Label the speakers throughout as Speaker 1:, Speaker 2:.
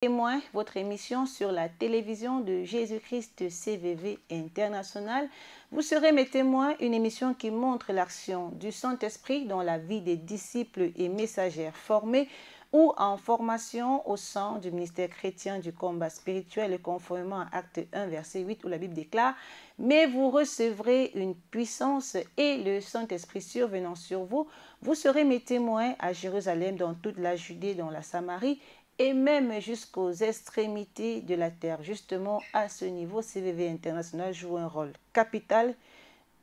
Speaker 1: Témoin, votre émission sur la télévision de Jésus-Christ CVV International. Vous serez mes témoins, une émission qui montre l'action du Saint-Esprit dans la vie des disciples et messagères formés ou en formation au sein du ministère chrétien du combat spirituel, conformément à Acte 1, verset 8, où la Bible déclare « Mais vous recevrez une puissance et le Saint-Esprit survenant sur vous. Vous serez mes témoins à Jérusalem, dans toute la Judée, dans la Samarie, et même jusqu'aux extrémités de la terre. » Justement, à ce niveau, CVV International joue un rôle capital,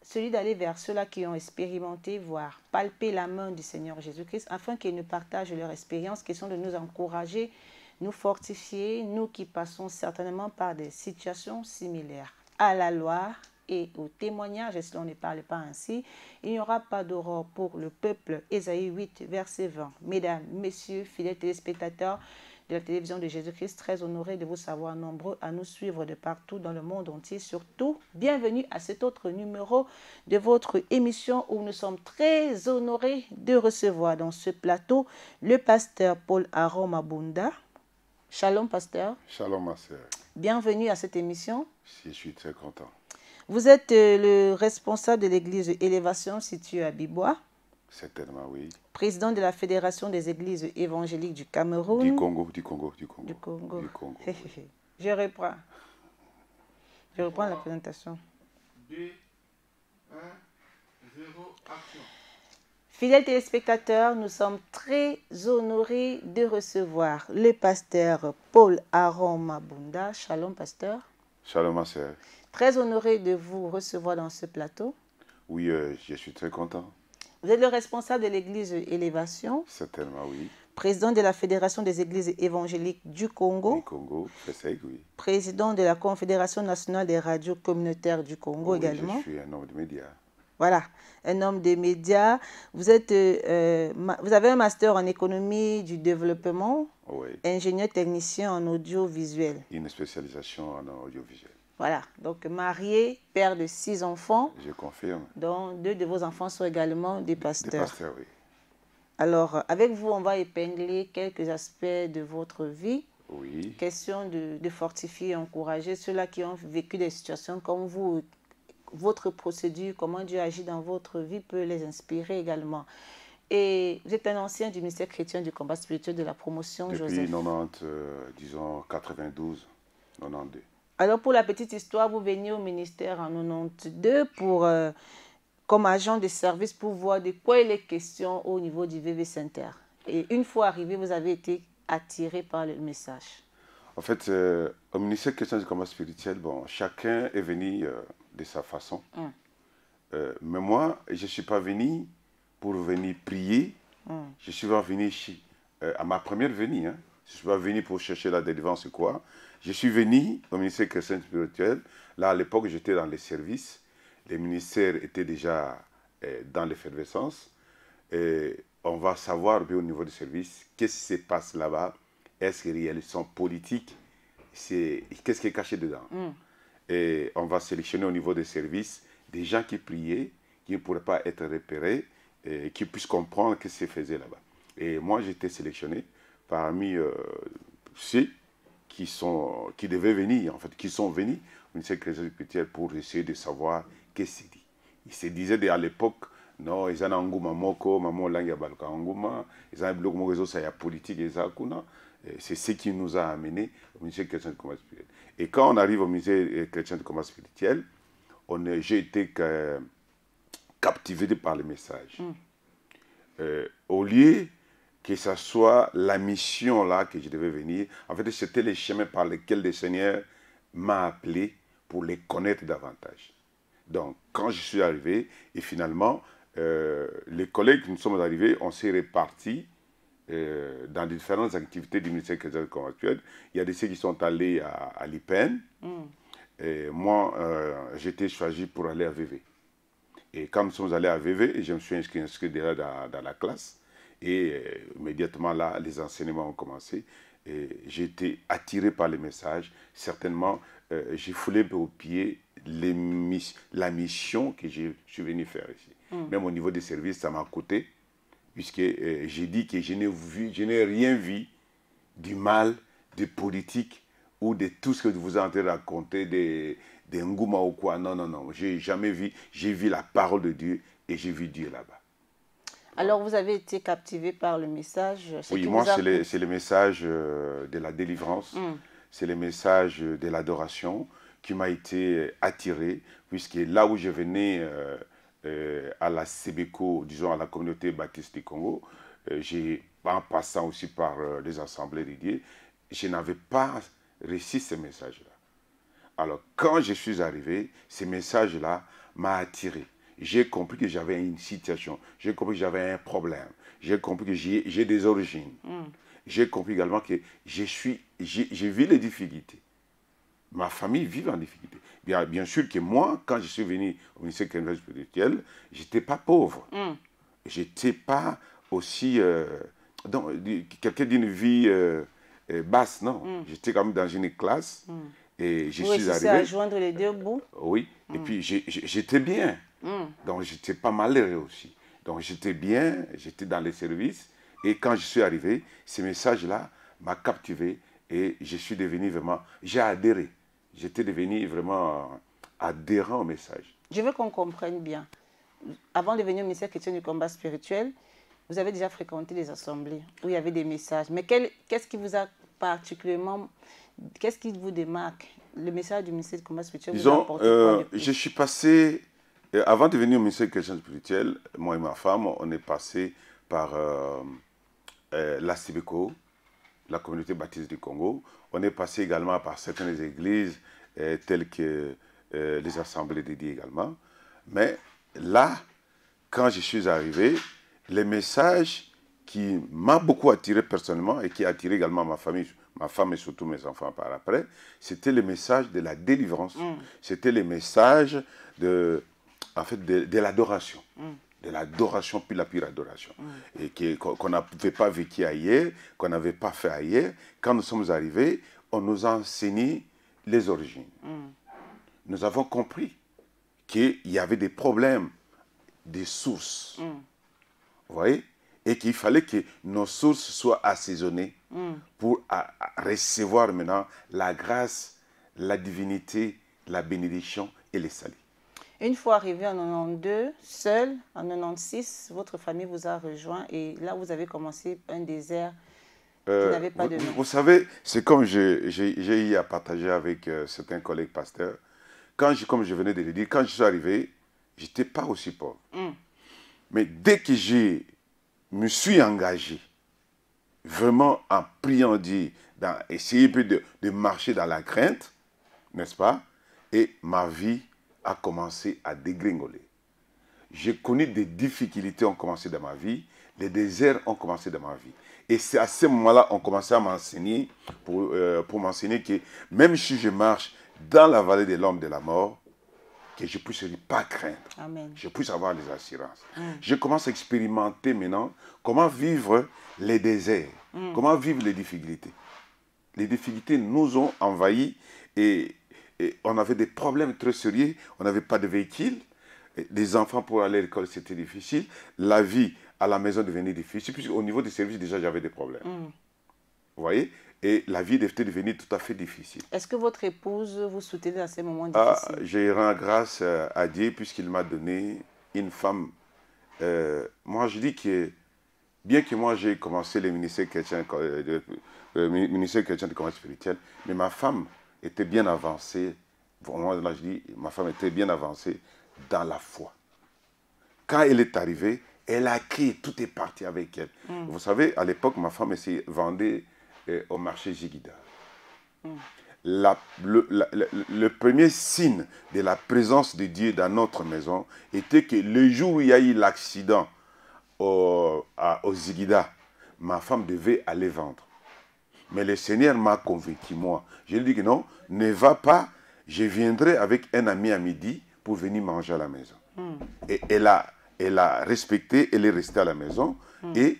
Speaker 1: celui d'aller vers ceux-là qui ont expérimenté, voire palpé la main du Seigneur Jésus-Christ, afin qu'ils nous partagent leur expérience, qui sont de nous encourager, nous fortifier, nous qui passons certainement par des situations similaires. À la Loire et au témoignage, et si l'on ne parle pas ainsi, il n'y aura pas d'aurore pour le peuple. Ésaïe 8, verset 20. Mesdames, messieurs, fidèles téléspectateurs de la télévision de Jésus-Christ, très honoré de vous savoir nombreux à nous suivre de partout dans le monde entier. Surtout, bienvenue à cet autre numéro de votre émission où nous sommes très honorés de recevoir dans ce plateau le pasteur Paul Aron Mabunda. Shalom, pasteur.
Speaker 2: Shalom, ma sœur.
Speaker 1: Bienvenue à cette émission.
Speaker 2: Je suis très content.
Speaker 1: Vous êtes le responsable de l'église Élévation située à Bibois.
Speaker 2: Certainement, oui.
Speaker 1: Président de la Fédération des églises évangéliques du Cameroun.
Speaker 2: Du Congo.
Speaker 1: Du Congo.
Speaker 2: Oui.
Speaker 1: Je reprends la présentation.
Speaker 2: 2, 1, 0, action.
Speaker 1: Fidèles téléspectateurs, nous sommes très honorés de recevoir le pasteur Paul Aron Mabunda. Shalom, pasteur.
Speaker 2: Shalom, ma sœur.
Speaker 1: Très honoré de vous recevoir dans ce plateau.
Speaker 2: Oui, je suis très content.
Speaker 1: Vous êtes le responsable de l'église Élévation.
Speaker 2: Certainement, oui.
Speaker 1: Président de la Fédération des églises évangéliques du Congo.
Speaker 2: Du Congo, oui.
Speaker 1: Président de la Confédération nationale des radios communautaires du Congo, oui, également.
Speaker 2: Je suis un homme de médias.
Speaker 1: Voilà, un homme des médias. Vous êtes, vous avez un master en économie du développement,
Speaker 2: oui.
Speaker 1: Ingénieur technicien en audiovisuel.
Speaker 2: Une spécialisation en audiovisuel.
Speaker 1: Voilà, donc marié, père de 6 enfants.
Speaker 2: Je confirme.
Speaker 1: Dont 2 de vos enfants sont également des pasteurs.
Speaker 2: Des pasteurs, oui.
Speaker 1: Alors, avec vous, on va épingler quelques aspects de votre vie.
Speaker 2: Oui.
Speaker 1: Question de fortifier, encourager ceux-là qui ont vécu des situations comme vous. Votre procédure, comment Dieu agit dans votre vie peut les inspirer également. Et vous êtes un ancien du ministère chrétien du combat spirituel de la promotion,
Speaker 2: depuis
Speaker 1: Joseph.
Speaker 2: Depuis 90, disons 92, 92.
Speaker 1: Alors, pour la petite histoire, vous veniez au ministère en 92 pour, comme agent de service pour voir de quoi il est question au niveau du VV Center. Et une fois arrivé, vous avez été attiré par le message.
Speaker 2: En fait, au ministère chrétien du combat spirituel, bon, chacun est venu de sa façon. Mais moi, je ne suis pas venu pour venir prier. Je suis venu à ma première venue. Hein. Je ne suis pas venu pour chercher la délivrance ou quoi. Je suis venu au ministère chrétien spirituel. Là, à l'époque, j'étais dans les services. Les ministères étaient déjà dans l'effervescence. On va savoir bien au niveau du service qu'est-ce qui se passe là-bas. Est-ce qu'il y a des sons politiques? Qu'est-ce qui est caché dedans? Et on va sélectionner au niveau des services des gens qui priaient, qui ne pourraient pas être repérés, et qui puissent comprendre ce qui se faisait là-bas. Et moi, j'étais sélectionné parmi ceux qui devaient venir, en fait, qui sont venus au ministère chrétien spirituel pour essayer de savoir qu'est-ce qu'il dit. Il se disait à l'époque, non, ils ont un ngouma moko, maman langue baluka ngouma, ils ont un bloc morezo ça y a politique et ça kuna. C'est ce qui nous a amenés au ministère chrétien de combat spirituel. Et quand on arrive au ministère chrétien de combat spirituel, j'ai été captivé par le message. Au lieu que ce soit la mission là que je devais venir, en fait, c'était les chemins par lesquels le Seigneur m'a appelé pour les connaître davantage. Donc, quand je suis arrivé, et finalement, les collègues, nous sommes arrivés, on s'est répartis dans différentes activités du ministère chrétien de combat spirituel. Il y a des ceux qui sont allés à l'IPEN. Et moi, j'étais choisi pour aller à VV. Et quand nous sommes allés à VV, je me suis inscrit déjà dans la classe. Et immédiatement là, les enseignements ont commencé. Et j'ai été attiré par les messages. Certainement, j'ai foulé au pied la mission que je suis venu faire ici. Même au niveau des services, ça m'a coûté. Puisque j'ai dit que je n'ai rien vu du mal de politique ou de tout ce que vous êtes en train de raconter, des Ngouma ou quoi. Non, non, non. J'ai jamais vu. J'ai vu la parole de Dieu et j'ai vu Dieu là-bas.
Speaker 1: Alors, vous avez été captivé par le message.
Speaker 2: Oui, moi, c'est le message de la délivrance. C'est le message de l'adoration qui m'a été attiré, puisque là où je venais à la Sébéco, disons à la communauté baptiste du Congo, en passant aussi par les assemblées dédiées, je n'avais pas reçu ce message-là. Alors, quand je suis arrivé, ce message-là m'a attiré. J'ai compris que j'avais une situation, j'ai compris que j'avais un problème, j'ai compris que j'ai des origines. J'ai compris également que j'ai vu les difficultés. Ma famille vit en difficulté. Bien sûr que moi, quand je suis venu au ministère spirituel, je n'étais pas pauvre. Je n'étais pas aussi quelqu'un d'une vie basse, non. J'étais quand même dans une classe. Et je suis arrivé.
Speaker 1: À joindre les deux bouts.
Speaker 2: Oui, et puis j'étais bien. Donc j'étais pas malheureux aussi. Donc j'étais bien, j'étais dans les services. Et quand je suis arrivé, ce message-là m'a captivé et je suis devenu vraiment, j'ai adhéré. J'étais devenu vraiment adhérent au message.
Speaker 1: Je veux qu'on comprenne bien. Avant de venir au ministère chrétien du combat spirituel, vous avez déjà fréquenté des assemblées où il y avait des messages. Mais qu'est-ce qui vous a particulièrement, qu'est-ce qui vous démarque? Le message du ministère du combat spirituel vous a apporté quoi de plus?
Speaker 2: Je suis passé, avant de venir au ministère chrétien spirituel, moi et ma femme, on est passé par la Sibéco, la communauté baptiste du Congo. On est passé également par certaines églises telles que les assemblées dédiées également. Mais là, quand je suis arrivé, le message qui m'a beaucoup attiré personnellement et qui a attiré également ma famille, ma femme et surtout mes enfants par après, c'était le message de la délivrance. C'était le message de l'adoration. De l'adoration, puis la pure adoration. Et qu'on n'avait pas vécu ailleurs, qu'on n'avait pas fait ailleurs. Quand nous sommes arrivés, on nous a enseigné les origines. Nous avons compris qu'il y avait des problèmes, des sources. Vous voyez? Et qu'il fallait que nos sources soient assaisonnées pour recevoir maintenant la grâce, la divinité, la bénédiction et les saluts.
Speaker 1: Une fois arrivé en 92, seul, en 96, votre famille vous a rejoint et là, vous avez commencé un désert qui n'avait pas de nom.
Speaker 2: Vous savez, c'est comme j'ai eu à partager avec certains collègues pasteurs. Comme je venais de le dire, quand je suis arrivé, je n'étais pas aussi pauvre. Mais dès que je me suis engagé, vraiment en priant Dieu, dans essayer de marcher dans la crainte, n'est-ce pas? Et ma vie a commencé à dégringoler. J'ai connu des difficultés ont commencé dans ma vie, les déserts ont commencé dans ma vie. Et c'est à ce moment-là qu'on commençait à m'enseigner, pour m'enseigner que même si je marche dans la vallée de l'ombre de la mort, que je puisse ne pas craindre.
Speaker 1: Amen.
Speaker 2: Je puisse avoir des assurances. Je commence à expérimenter maintenant comment vivre les déserts, comment vivre les difficultés. Les difficultés nous ont envahis et on avait des problèmes très sérieux. On n'avait pas de véhicule. Les enfants pour aller à l'école, c'était difficile. La vie à la maison devenait difficile. Puisqu'au niveau des services, déjà, j'avais des problèmes. Vous voyez? Et la vie était devenue tout à fait difficile.
Speaker 1: Est-ce que votre épouse vous soutenait dans ces moments difficiles?
Speaker 2: Je rends grâce à Dieu puisqu'il m'a donné une femme. Moi, je dis que, bien que moi, j'ai commencé le ministère chrétien du commerce spirituel, mais ma femme était bien avancée. Vraiment, là, je dis, ma femme était bien avancée dans la foi. Quand elle est arrivée, elle a crié, tout est parti avec elle. Vous savez, à l'époque, ma femme vendait au marché Zigida. Le premier signe de la présence de Dieu dans notre maison était que le jour où il y a eu l'accident au Zigida, ma femme devait aller vendre. Mais le Seigneur m'a convaincu, moi. Je lui ai dit que non, ne va pas, je viendrai avec un ami à midi pour venir manger à la maison. Et elle a respecté, elle est restée à la maison. Et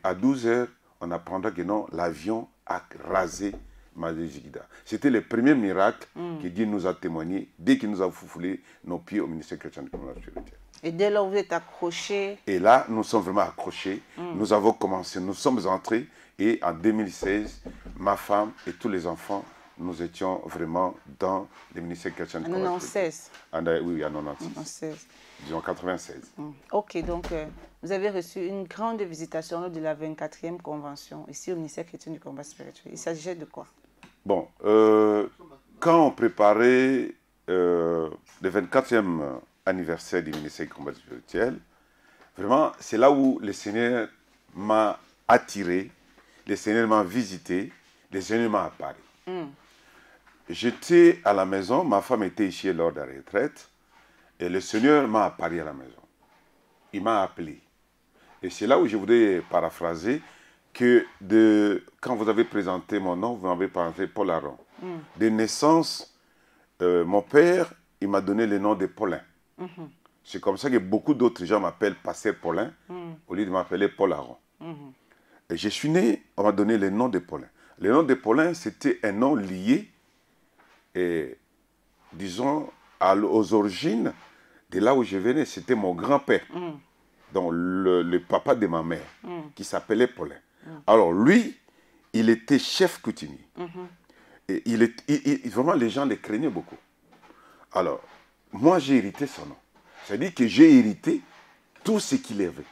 Speaker 2: à 12 heures, on apprendra que non, l'avion a rasé Zigida. C'était le premier miracle que Dieu nous a témoigné dès qu'il nous a foulé nos pieds au ministère chrétien du commerce spirituel.
Speaker 1: Et dès lors, vous êtes accrochés.
Speaker 2: Et là, nous sommes vraiment accrochés. Nous avons commencé, nous sommes entrés. Et en 2016, ma femme et tous les enfants, nous étions vraiment dans le ministère chrétien du combat spirituel. En 96. Oui, en 96. Disons 96.
Speaker 1: Ok, donc vous avez reçu une grande visitation lors de la 24e convention ici au ministère chrétien du combat spirituel. Il s'agissait de quoi?
Speaker 2: Bon, quand on préparait le 24e anniversaire du ministère du combat spirituel, vraiment, c'est là où le Seigneur m'a attiré, le Seigneur m'a visité, le Seigneur m'a apparu. J'étais à la maison, ma femme était ici lors de la retraite, et le Seigneur m'a apparu à la maison. Il m'a appelé. Et c'est là où je voudrais paraphraser que quand vous avez présenté mon nom, vous m'avez présenté Paul Aron. De naissance, mon père, il m'a donné le nom de Paulin. C'est comme ça que beaucoup d'autres gens m'appellent Pasteur Paulin, au lieu de m'appeler Paul Aron. Et je suis né, on m'a donné le nom de Paulin. Le nom de Paulin, c'était un nom lié, disons, aux origines de là où je venais. C'était mon grand-père, donc le papa de ma mère, qui s'appelait Paulin. Alors lui, il était chef coutumier. Et vraiment, les gens le craignaient beaucoup. Alors, moi, j'ai hérité son nom. C'est-à-dire que j'ai hérité tout ce qu'il avait.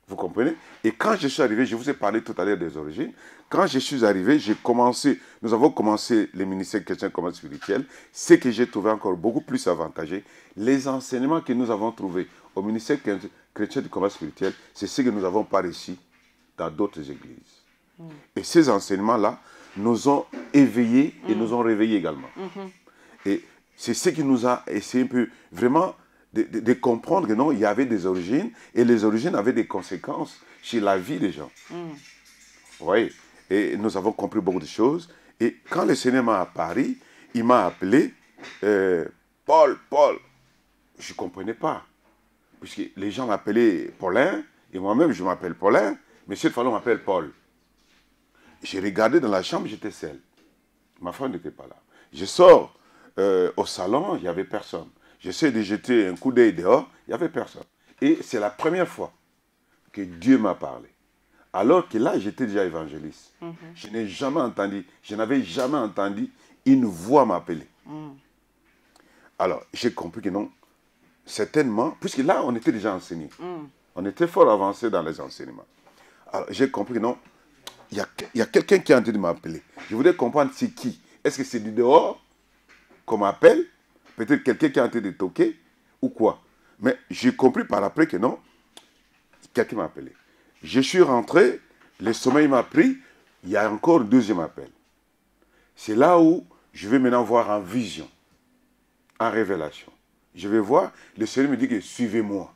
Speaker 2: Vous comprenez? Et quand je suis arrivé, je vous ai parlé tout à l'heure des origines. Quand je suis arrivé, nous avons commencé le ministère chrétien combat spirituel. Ce que j'ai trouvé encore beaucoup plus avantageux, les enseignements que nous avons trouvés au ministère chrétien du combat spirituel, c'est ce que nous n'avons pas réussi dans d'autres églises. Et ces enseignements-là nous ont éveillés et nous ont réveillés également. Et c'est ce qui nous a essayé un peu vraiment de comprendre que non, il y avait des origines et les origines avaient des conséquences sur la vie des gens. Vous voyez? Et nous avons compris beaucoup de choses. Et quand le Seigneur m'a apparu, il m'a appelé Paul. Je ne comprenais pas. Puisque les gens m'appelaient Paulin et moi-même je m'appelle Paulin, mais cette fois-là on m'appelle Paul. J'ai regardé dans la chambre, j'étais seul. Ma femme n'était pas là. Je sors au salon, il n'y avait personne. J'essaie de jeter un coup d'œil dehors, il n'y avait personne. Et c'est la première fois que Dieu m'a parlé. Alors que là, j'étais déjà évangéliste. Je n'avais jamais entendu une voix m'appeler. Alors, j'ai compris que non, certainement, puisque là, on était déjà enseignés. On était fort avancé dans les enseignements. Alors, j'ai compris que non, il y a quelqu'un qui est en train de m'appeler. Je voulais comprendre c'est qui. Est-ce que c'est du dehors qu'on m'appelle? Peut-être quelqu'un qui est en train de toquer ou quoi. Mais j'ai compris par après que non, quelqu'un m'a appelé. Je suis rentré, le sommeil m'a pris, il y a encore un deuxième appel. C'est là où je vais maintenant voir en vision, en révélation. Je vais voir, le Seigneur me dit que suivez-moi.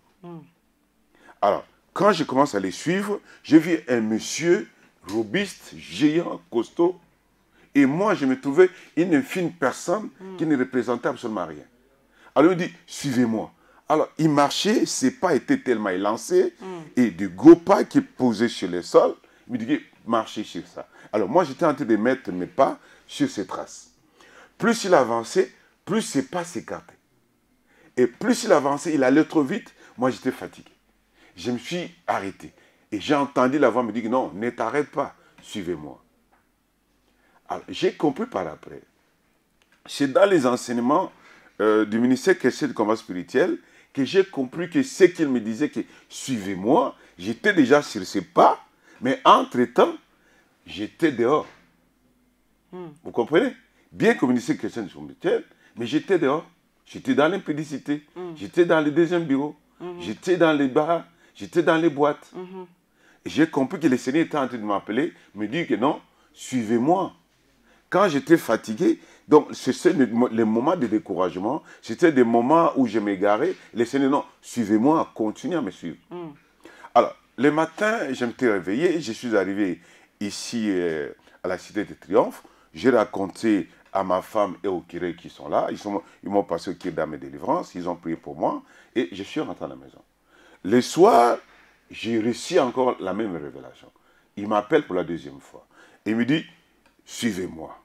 Speaker 2: Alors, quand je commence à les suivre, j'ai vu un monsieur robuste, géant, costaud. Et moi, je me trouvais une infime personne qui ne représentait absolument rien. Alors, il me dit, suivez-moi. Alors, il marchait, ses pas étaient tellement élancés, et de gros pas qui posaient sur le sol. Il me dit, marchez sur ça. Alors, moi, j'étais en train de mettre mes pas sur ces traces. Plus il avançait, plus ses pas s'écartaient. Et plus il avançait, il allait trop vite. Moi, j'étais fatigué. Je me suis arrêté. Et j'ai entendu la voix me dire, non, ne t'arrête pas, suivez-moi. Alors, j'ai compris par après. C'est dans les enseignements du ministère chrétien du combat spirituel que j'ai compris que ce qu'il me disait, que suivez-moi, j'étais déjà sur ses pas, mais entre-temps, j'étais dehors. Vous comprenez? Bien que le ministère chrétien du combat spirituel, mais j'étais dehors. J'étais dans l'impudicité, j'étais dans le deuxième bureau, j'étais dans les bars, j'étais dans les boîtes. Et j'ai compris que le Seigneur était en train de m'appeler, me dire que non, suivez-moi. Quand j'étais fatigué, donc c'était les moments de découragement, c'était des moments où je m'égarais. Le Seigneur, non, suivez-moi, continuez à me suivre. Alors, le matin, je m'étais réveillé, je suis arrivé ici à la Cité de Triomphe. J'ai raconté à ma femme et aux curés qui sont là. Ils m'ont passé au culte d'âme et délivrance, ils ont prié pour moi et je suis rentré à la maison. Le soir, j'ai reçu encore la même révélation. Il m'appelle pour la deuxième fois. Il me dit, suivez-moi.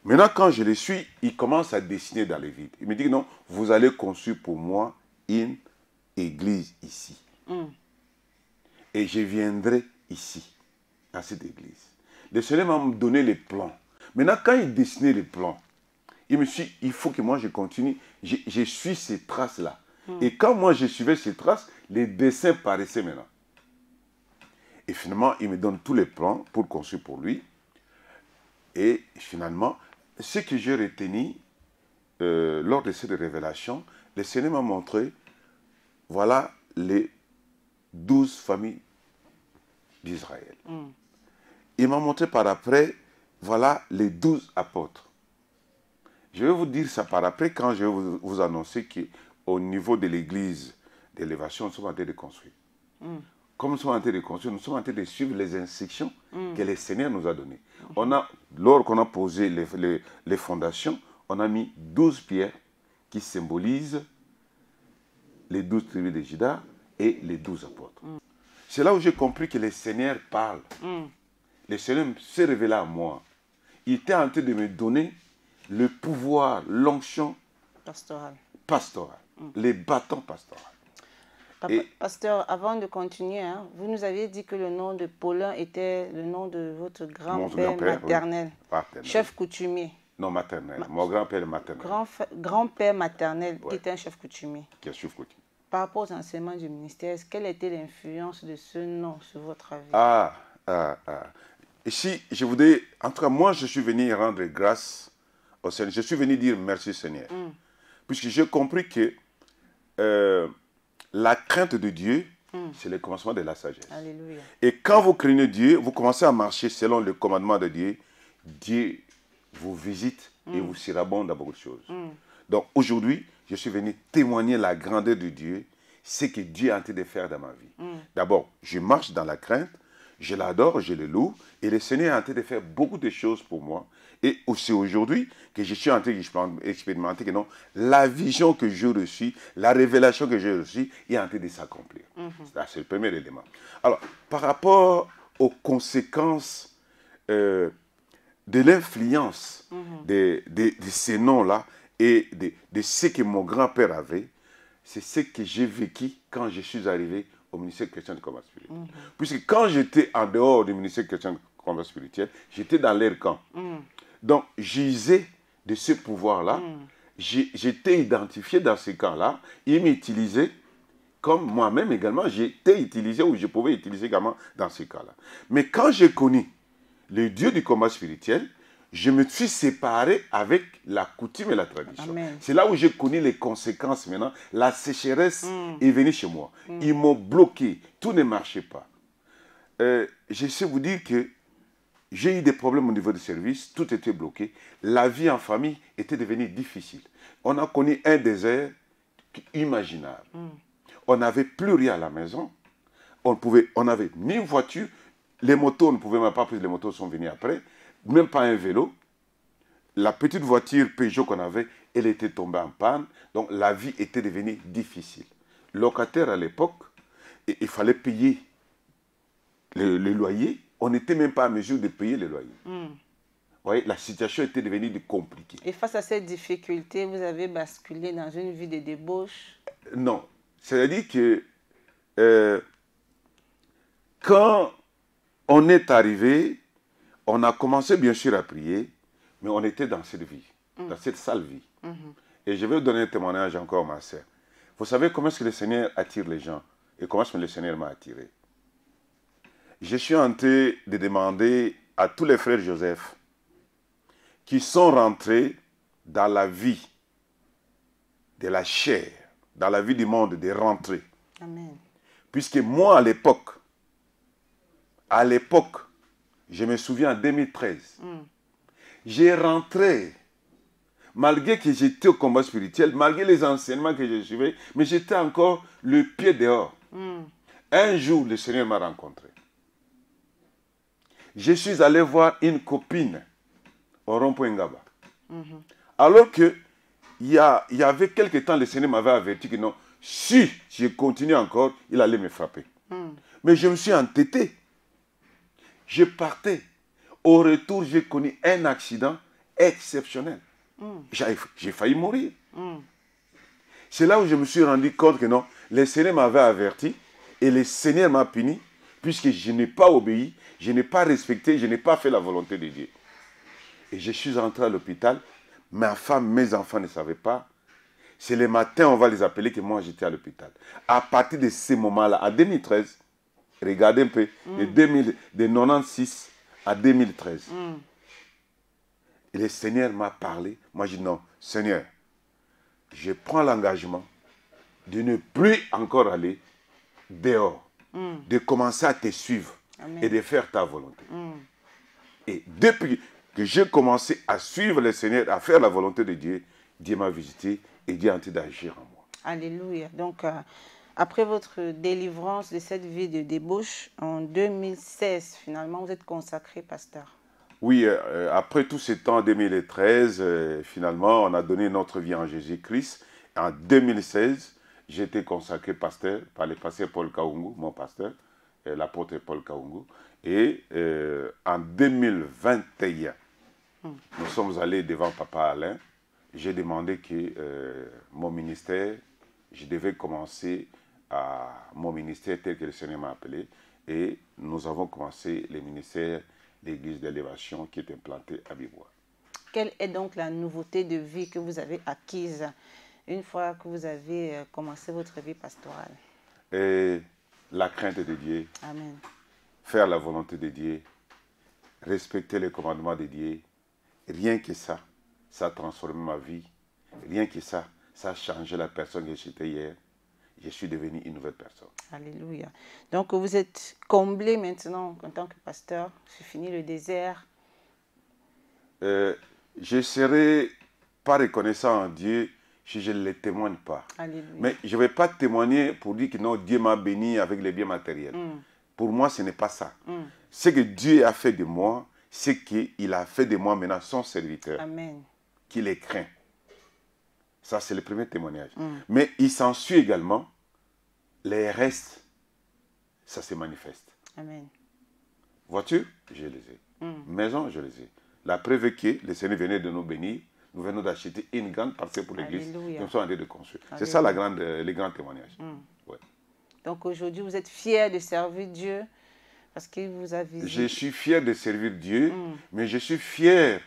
Speaker 2: Maintenant, quand je le suis, il commence à dessiner dans les vides. Il me dit, non, vous allez construire pour moi une église ici. Et je viendrai ici, à cette église. Le Seigneur m'a donné les plans. Maintenant, quand il dessinait les plans, il faut que moi je continue. Je suis ces traces-là. Et quand moi je suivais ces traces, les dessins paraissaient maintenant. Et finalement, il me donne tous les plans pour construire pour lui. Et finalement, ce que j'ai retenu lors de cette révélation, le Seigneur m'a montré, voilà les 12 familles d'Israël. Il m'a montré par après, voilà les 12 apôtres. Je vais vous dire ça par après quand je vais vous annoncer qu'au niveau de l'église d'élévation, nous sommes en train de construire. Comme nous sommes en train de construire, nous sommes en train de suivre les instructions que le Seigneur nous a données. Lorsqu'on a posé les fondations, on a mis 12 pierres qui symbolisent les 12 tribus de Juda et les 12 apôtres. C'est là où j'ai compris que le Seigneur parle. Le Seigneur s'est révélé à moi. Il était en train de me donner le pouvoir, l'onction pastorale, les bâtons pastoraux.
Speaker 1: Pasteur, avant de continuer, hein, vous nous aviez dit que le nom de Paulin était le nom de votre grand-père maternel, oui. Chef coutumier.
Speaker 2: Non, maternel. Mon grand-père maternel.
Speaker 1: Grand-père maternel, ouais. Qui était un chef coutumier.
Speaker 2: Qui est chef coutumier.
Speaker 1: Par rapport aux enseignements du ministère, quelle était l'influence de ce nom sur votre vie?
Speaker 2: Ici, je voudrais, en tout cas, moi, je suis venu rendre grâce au Seigneur. Je suis venu dire merci Seigneur. Puisque j'ai compris que la crainte de Dieu, c'est le commencement de la sagesse.
Speaker 1: Alléluia.
Speaker 2: Et quand vous craignez Dieu, vous commencez à marcher selon le commandement de Dieu. Dieu vous visite et vous surabonde dans beaucoup de choses. Donc aujourd'hui, je suis venu témoigner la grandeur de Dieu, ce que Dieu est en train de faire dans ma vie. D'abord, je marche dans la crainte, je l'adore, je le loue, et le Seigneur est en train de faire beaucoup de choses pour moi. Et aussi aujourd'hui que je suis en train d'expérimenter que non, la vision que j'ai reçue, la révélation que j'ai reçue est en train de s'accomplir. C'est le premier élément. Alors, par rapport aux conséquences de l'influence de ces noms-là et de ce que mon grand-père avait, c'est ce que j'ai vécu quand je suis arrivé au ministère chrétien de combat spirituel. Puisque quand j'étais en dehors du ministère chrétien de combat spirituel, j'étais dans leur camp. Donc, j'usais de ce pouvoir-là. J'étais identifié dans ce camp-là. Ils m'utilisaient comme moi-même également. J'étais utilisé ou je pouvais utiliser également dans ce cas-là. Mais quand j'ai connu le Dieu du combat spirituel, je me suis séparé avec la coutume et la tradition. C'est là où j'ai connu les conséquences maintenant. La sécheresse est venue chez moi. Ils m'ont bloqué. Tout ne marchait pas. Je sais vous dire que j'ai eu des problèmes au niveau du service. Tout était bloqué. La vie en famille était devenue difficile. On a connu un désert imaginable. On n'avait plus rien à la maison. On n'avait ni une voiture. Les motos, on ne pouvait même pas, parce que les motos sont venues après. Même pas un vélo. La petite voiture Peugeot qu'on avait, elle était tombée en panne. Donc la vie était devenue difficile. Locataire à l'époque, il fallait payer le loyer. On n'était même pas en mesure de payer le loyer. Vous voyez, la situation était devenue compliquée.
Speaker 1: Et face à cette difficulté, vous avez basculé dans une vie de débauche?
Speaker 2: Non. C'est-à-dire que quand on est arrivé, on a commencé bien sûr à prier, mais on était dans cette vie, dans cette sale vie. Et je vais vous donner un témoignage encore, ma sœur. Vous savez comment est-ce que le Seigneur attire les gens et comment est-ce que le Seigneur m'a attiré? Je suis en train de demander à tous les frères Joseph qui sont rentrés dans la vie de la chair, dans la vie du monde, de rentrer.
Speaker 1: Amen.
Speaker 2: Puisque moi, à l'époque, je me souviens en 2013, j'ai rentré, malgré que j'étais au combat spirituel, malgré les enseignements que je suivais, mais j'étais encore le pied dehors. Un jour, le Seigneur m'a rencontré. Je suis allé voir une copine au rond-point Ngaba. Alors que, il y avait quelque temps, le Seigneur m'avait averti que non, si je continuais encore, il allait me frapper. Mais je me suis entêté. Je partais. Au retour, j'ai connu un accident exceptionnel. J'ai failli mourir. C'est là où je me suis rendu compte que non, le Seigneur m'avait averti et le Seigneur m'a puni puisque je n'ai pas obéi, je n'ai pas respecté, je n'ai pas fait la volonté de Dieu. Et je suis entré à l'hôpital, ma femme, mes enfants ne savaient pas. C'est le matin, on va les appeler, que moi j'étais à l'hôpital. À partir de ce moment-là, en 2013, regardez un peu, de 96 à 2013, et le Seigneur m'a parlé. Moi, je dis non, Seigneur, je prends l'engagement de ne plus encore aller dehors, de commencer à te suivre. Amen. Et de faire ta volonté. Et depuis que j'ai commencé à suivre le Seigneur, à faire la volonté de Dieu, Dieu m'a visité et Dieu a envie d'agir en moi.
Speaker 1: Alléluia. Donc, après votre délivrance de cette vie de débauche, en 2016, finalement, vous êtes consacré pasteur.
Speaker 2: Oui, après tout ce temps, en 2013, finalement, on a donné notre vie en Jésus-Christ. En 2016, j'ai été consacré pasteur par le pasteur Paul Kaungu, mon pasteur, l'apôtre Paul Kaungu. Et en 2021, nous sommes allés devant Papa Alain. J'ai demandé que mon ministère, je devais commencer mon ministère tel que le Seigneur m'a appelé. Et nous avons commencé le ministère d'église d'élévation qui est implantée à Bibois.
Speaker 1: Quelle est donc la nouveauté de vie que vous avez acquise une fois que vous avez commencé votre vie pastorale?
Speaker 2: Et la crainte de Dieu.
Speaker 1: Amen.
Speaker 2: Faire la volonté de Dieu, respecter les commandements de Dieu, rien que ça, ça a transformé ma vie. Rien que ça, ça a changé la personne que j'étais hier. Je suis devenu une nouvelle personne.
Speaker 1: Alléluia. Donc vous êtes comblé maintenant en tant que pasteur. C'est fini le désert.
Speaker 2: Je ne serai pas reconnaissant en Dieu si je ne le témoigne pas.
Speaker 1: Alléluia.
Speaker 2: Mais je ne vais pas témoigner pour dire que non, Dieu m'a béni avec les biens matériels. Pour moi, ce n'est pas ça. Ce que Dieu a fait de moi, c'est qu'il a fait de moi maintenant son serviteur.
Speaker 1: Amen.
Speaker 2: Qu'il les craint. Ça, c'est le premier témoignage. Mais il s'ensuit également, les restes, ça se manifeste.
Speaker 1: Amen.
Speaker 2: Voiture, je les ai. Maison, je les ai. La preuve est que le Seigneur venait de nous bénir. Nous venons d'acheter une grande parcelle pour l'église. Nous sommes en train de construire. C'est ça le grand témoignage. Ouais.
Speaker 1: Donc aujourd'hui, vous êtes fiers de servir Dieu parce qu'il vous a visité.
Speaker 2: Je suis fier de servir Dieu, mais je suis fier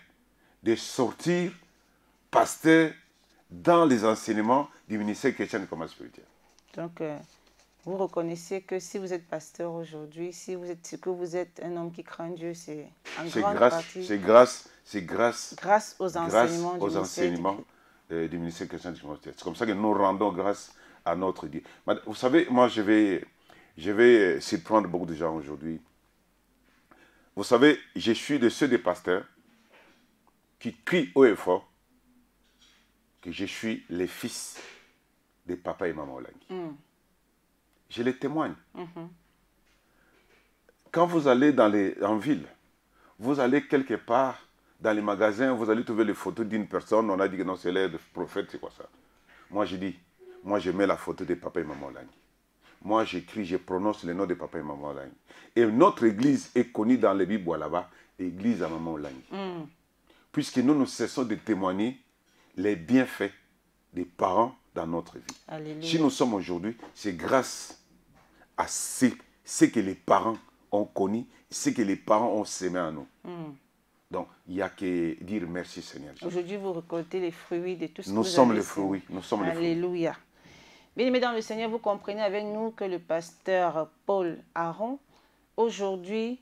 Speaker 2: de sortir pasteur dans les enseignements du ministère chrétien du combat spirituel.
Speaker 1: Donc, vous reconnaissez que si vous êtes pasteur aujourd'hui, si vous êtes ce que vous êtes, un homme qui craint Dieu, c'est en grande partie.
Speaker 2: C'est grâce
Speaker 1: aux enseignements
Speaker 2: du ministère chrétien du combat spirituel. C'est comme ça que nous rendons grâce à notre Dieu. Vous savez, moi, je vais surprendre beaucoup de gens aujourd'hui. Vous savez, je suis de ceux des pasteurs qui crient haut et fort que je suis le fils de papa et maman Olangi. Je les témoigne. Quand vous allez en ville, vous allez quelque part dans les magasins, vous allez trouver les photos d'une personne, on a dit que non, c'est l'air de prophète, c'est quoi ça? Moi, je dis, moi, je mets la photo de papa et maman Olangi. Moi, j'écris, je prononce le nom de papa et maman Olangi. Et notre église est connue dans les Bibles là-bas, église à maman Olangi. Puisque nous cessons de témoigner les bienfaits des parents dans notre vie.
Speaker 1: Alléluia.
Speaker 2: Si nous sommes aujourd'hui, c'est grâce à ce que les parents ont connu, ce que les parents ont sémé en nous. Donc, il n'y a que dire merci Seigneur.
Speaker 1: Aujourd'hui, vous récoltez les fruits de tout ce que vous avez.
Speaker 2: Nous sommes les fruits. Nous sommes les fruits.
Speaker 1: Alléluia. Bien-aimés dans le Seigneur, vous comprenez avec nous que le pasteur Paul Aron, aujourd'hui,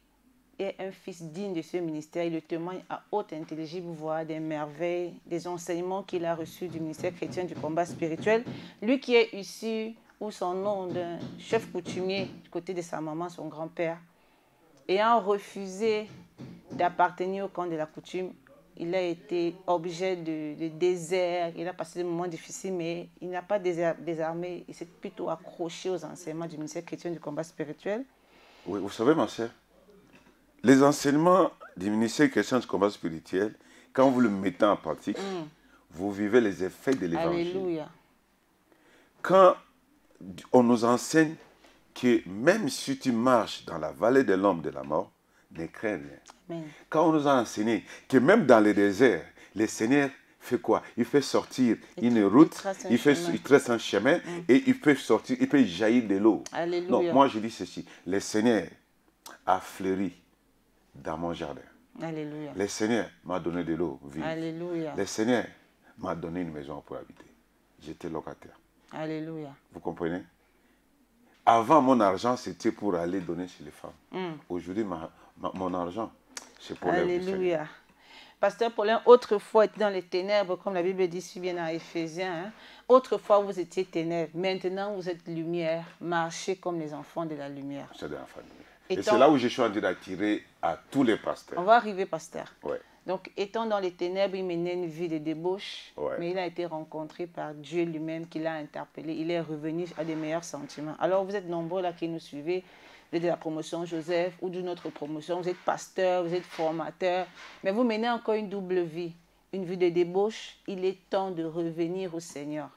Speaker 1: est un fils digne de ce ministère. Il le témoigne à haute intelligible voix des merveilles, des enseignements qu'il a reçus du ministère chrétien du combat spirituel. Lui qui est issu, ou son nom, d'un chef coutumier du côté de sa maman, son grand-père, ayant refusé d'appartenir au camp de la coutume, il a été objet de désert, il a passé des moments difficiles, mais il n'a pas désarmé, il s'est plutôt accroché aux enseignements du ministère chrétien du combat spirituel.
Speaker 2: Oui, vous savez, ma sœur, les enseignements du ministère chrétien du combat spirituel, quand vous le mettez en pratique, vous vivez les effets de l'évangile.
Speaker 1: Alléluia.
Speaker 2: Quand on nous enseigne que même si tu marches dans la vallée de l'ombre de la mort, ne crains rien.
Speaker 1: Amen.
Speaker 2: Quand on nous a enseigné que même dans le désert, le Seigneur fait quoi? Il fait sortir une route, il trace un chemin et il peut sortir, il peut jaillir de l'eau.
Speaker 1: Alléluia.
Speaker 2: Donc moi je dis ceci, le Seigneur a fleuri dans mon jardin.
Speaker 1: Alléluia.
Speaker 2: Le Seigneur m'a donné de l'eau vive.
Speaker 1: Alléluia.
Speaker 2: Le Seigneur m'a donné une maison pour habiter. J'étais locataire.
Speaker 1: Alléluia.
Speaker 2: Vous comprenez? Avant, mon argent, c'était pour aller donner chez les femmes. Aujourd'hui, mon argent, c'est pour l'œuvre du Seigneur.
Speaker 1: Alléluia. Pasteur Paulin, autrefois était dans les ténèbres, comme la Bible dit si bien dans Éphésiens. Hein? Autrefois, vous étiez ténèbres. Maintenant, vous êtes lumière. Marchez comme les enfants de la lumière.
Speaker 2: C'est de l'enfant de lumière. Et c'est là où je suis en train d'attirer à tous les pasteurs.
Speaker 1: On va arriver, pasteur.
Speaker 2: Ouais.
Speaker 1: Donc, étant dans les ténèbres, il menait une vie de débauche,
Speaker 2: Ouais.
Speaker 1: mais il a été rencontré par Dieu lui-même qui l'a interpellé. Il est revenu à des meilleurs sentiments. Alors, vous êtes nombreux là qui nous suivez. Vous êtes de la promotion Joseph ou d'une autre promotion. Vous êtes pasteur, vous êtes formateur, mais vous menez encore une double vie, une vie de débauche. Il est temps de revenir au Seigneur.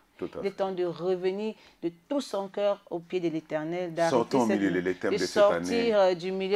Speaker 1: Il est temps de revenir de tout son cœur au pied de l'Éternel.
Speaker 2: Sortons au milieu des thèmes de cette année.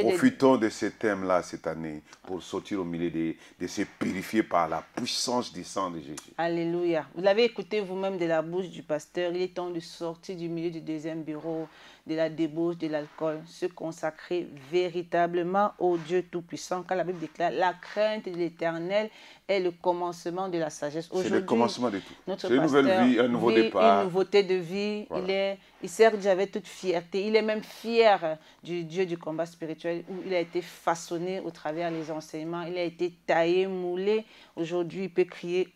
Speaker 2: Profitons de ces thèmes-là cette année pour sortir au milieu de se purifier par la puissance du sang de Jésus.
Speaker 1: Alléluia. Vous l'avez écouté vous-même de la bouche du pasteur. Il est temps de sortir du milieu du deuxième bureau, de la débauche, de l'alcool, se consacrer véritablement au Dieu Tout-Puissant. Quand la Bible déclare la crainte de l'Éternel est le commencement de la sagesse.
Speaker 2: C'est le commencement de tout.
Speaker 1: Notre
Speaker 2: c'est une nouvelle vie, un nouveau départ.
Speaker 1: Une nouveauté de vie.
Speaker 2: Voilà.
Speaker 1: Il sert Dieu avec toute fierté. Il est même fier du Dieu du combat spirituel où il a été façonné au travers des enseignements. Il a été taillé, moulé. Aujourd'hui, il peut crier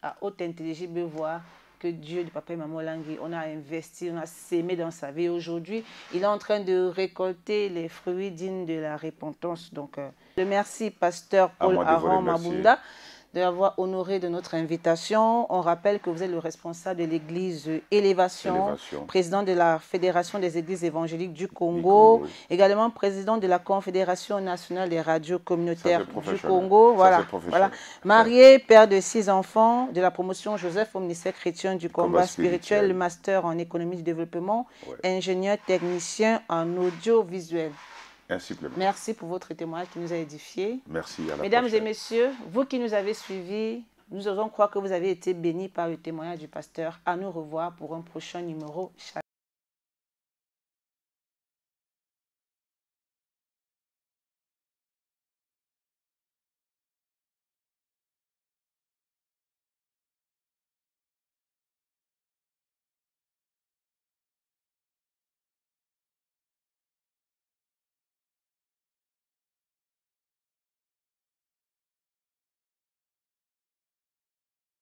Speaker 1: à haute intelligible voix que Dieu de Papa et Maman Langui, on a investi, on a sémé dans sa vie. Aujourd'hui, il est en train de récolter les fruits dignes de la repentance. Donc, je remercie Pasteur Paul Aaron Mabunda d'avoir honoré de notre invitation. On rappelle que vous êtes le responsable de l'église Élévation, président de la Fédération des églises évangéliques du Congo, également président de la Confédération nationale des radios communautaires du Congo. Voilà. Marié, père de 6 enfants, de la promotion Joseph au ministère chrétien du combat spirituel, master en économie du développement, ingénieur technicien en audiovisuel. Merci pour votre témoignage qui nous a édifiés.
Speaker 2: Merci. À la
Speaker 1: Mesdames
Speaker 2: prochaine.
Speaker 1: et messieurs, vous qui nous avez suivis, nous osons croire que vous avez été bénis par le témoignage du pasteur. À nous revoir pour un prochain numéro.